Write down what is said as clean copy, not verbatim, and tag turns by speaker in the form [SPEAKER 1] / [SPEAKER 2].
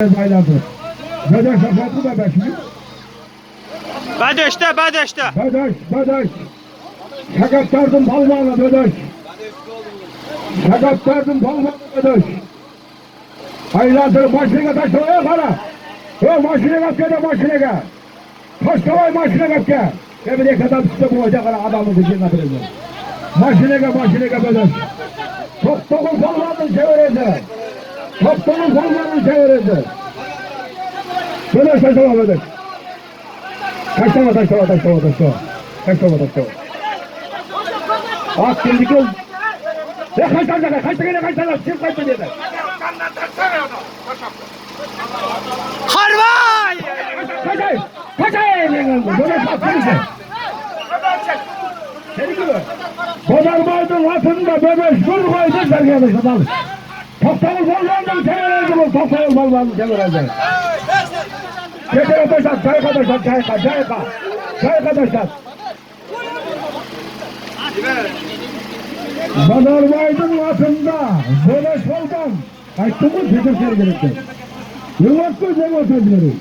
[SPEAKER 1] Baylandı. Bedeş afatı da beşli.
[SPEAKER 2] Bedeşte.
[SPEAKER 1] Bedeş. Sakatlardım palmağına bedeş. Sakatlardım palmağına bedeş. Aylardır başına taşlamaya para. O başına kapke. Taşlamaya başına kapke. Emine kadar tutup bu hoca kadar adamın gücüne atıracak. Başına bedeş. Toptakın palmağını çevireceğiz. Bedeş taşlama bedeş. Taşlama. Ak geldi gel. Kaç tane.
[SPEAKER 2] Harvay!
[SPEAKER 1] Kaçay. Bedeş atsın. Seni gibi. Kodarmaydın altında bebeş dur koydun sergiyemiş adam. Toptanın bollarını çevireceğim. Toptanın bollarını çevireceğim. Geçer arkadaşlar, çay arkadaşlar. Kodarmaydın altında bebeş boldan. Kaçtı mı? Geçer sergiyemiştim. Yılmaz koyacağım o sergileri.